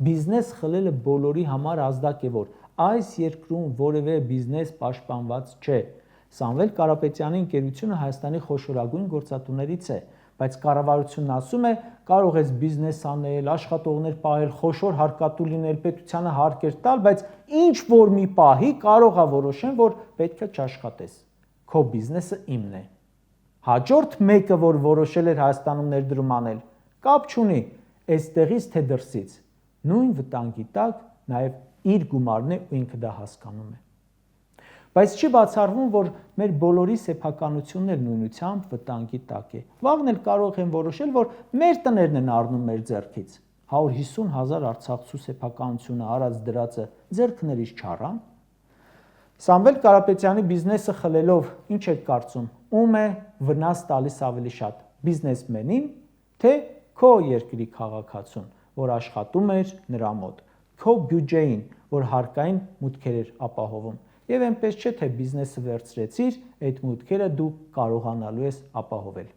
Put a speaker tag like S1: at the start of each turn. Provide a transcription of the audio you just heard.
S1: Բիզնես խլելը բոլորի համար ազդակ է, որ այս երկրում որևէ բիզնես պաշտպանված չէ։ Սամվել Կարապետյանի ընկերությունը Հայաստանի խոշորագույն գործատուներից է, բայց կառավարությունն ասում է, կարող ես բիզնես անել, աշխատողներ պահել, խոշոր հարկատու լինել, պետությանը հարկեր տալ, բայց ինչ որ մի պահի կարող է որոշեն, որ պետք է չաշխատես։ Քո բիզնեսը իմն է։ Հաջորդ մեկը, որ որոշել էր Հայաստանում ներդրում անել, կապ չունի, այստեղից թե դրսից, նույն վտանգի տակ նաև իր գումարն է ու ինքը դա հասկանում է։ Բայց չի բացառվում, որ մեր բոլորի սեփականությունն էլ նույնությամբ վտանգի տակ է։ Վաղն էլ կարող են որոշել, որ մեր տներն են առնում մեր ձեռքից։ 150,000 արցախցու սեփականությունը արած դրածը ձեռքներից չառան։ Սամվել Կարապետյանի բիզնեսը խլելով ինչ եք կարծում, ում է վնաս տալիս ավելի շատ, բիզնեսմենին, թե քո երկրի քաղաքացուն, որ աշխատում էր նրա մոտ, քո բյուջեին, որ հարկային մուտքեր էր ապահովում։ Եվ այնպես չէ, թե բիզնեսը վերցրեցիր, այդ մուտքերը դու կարողանալու ես ապահովել։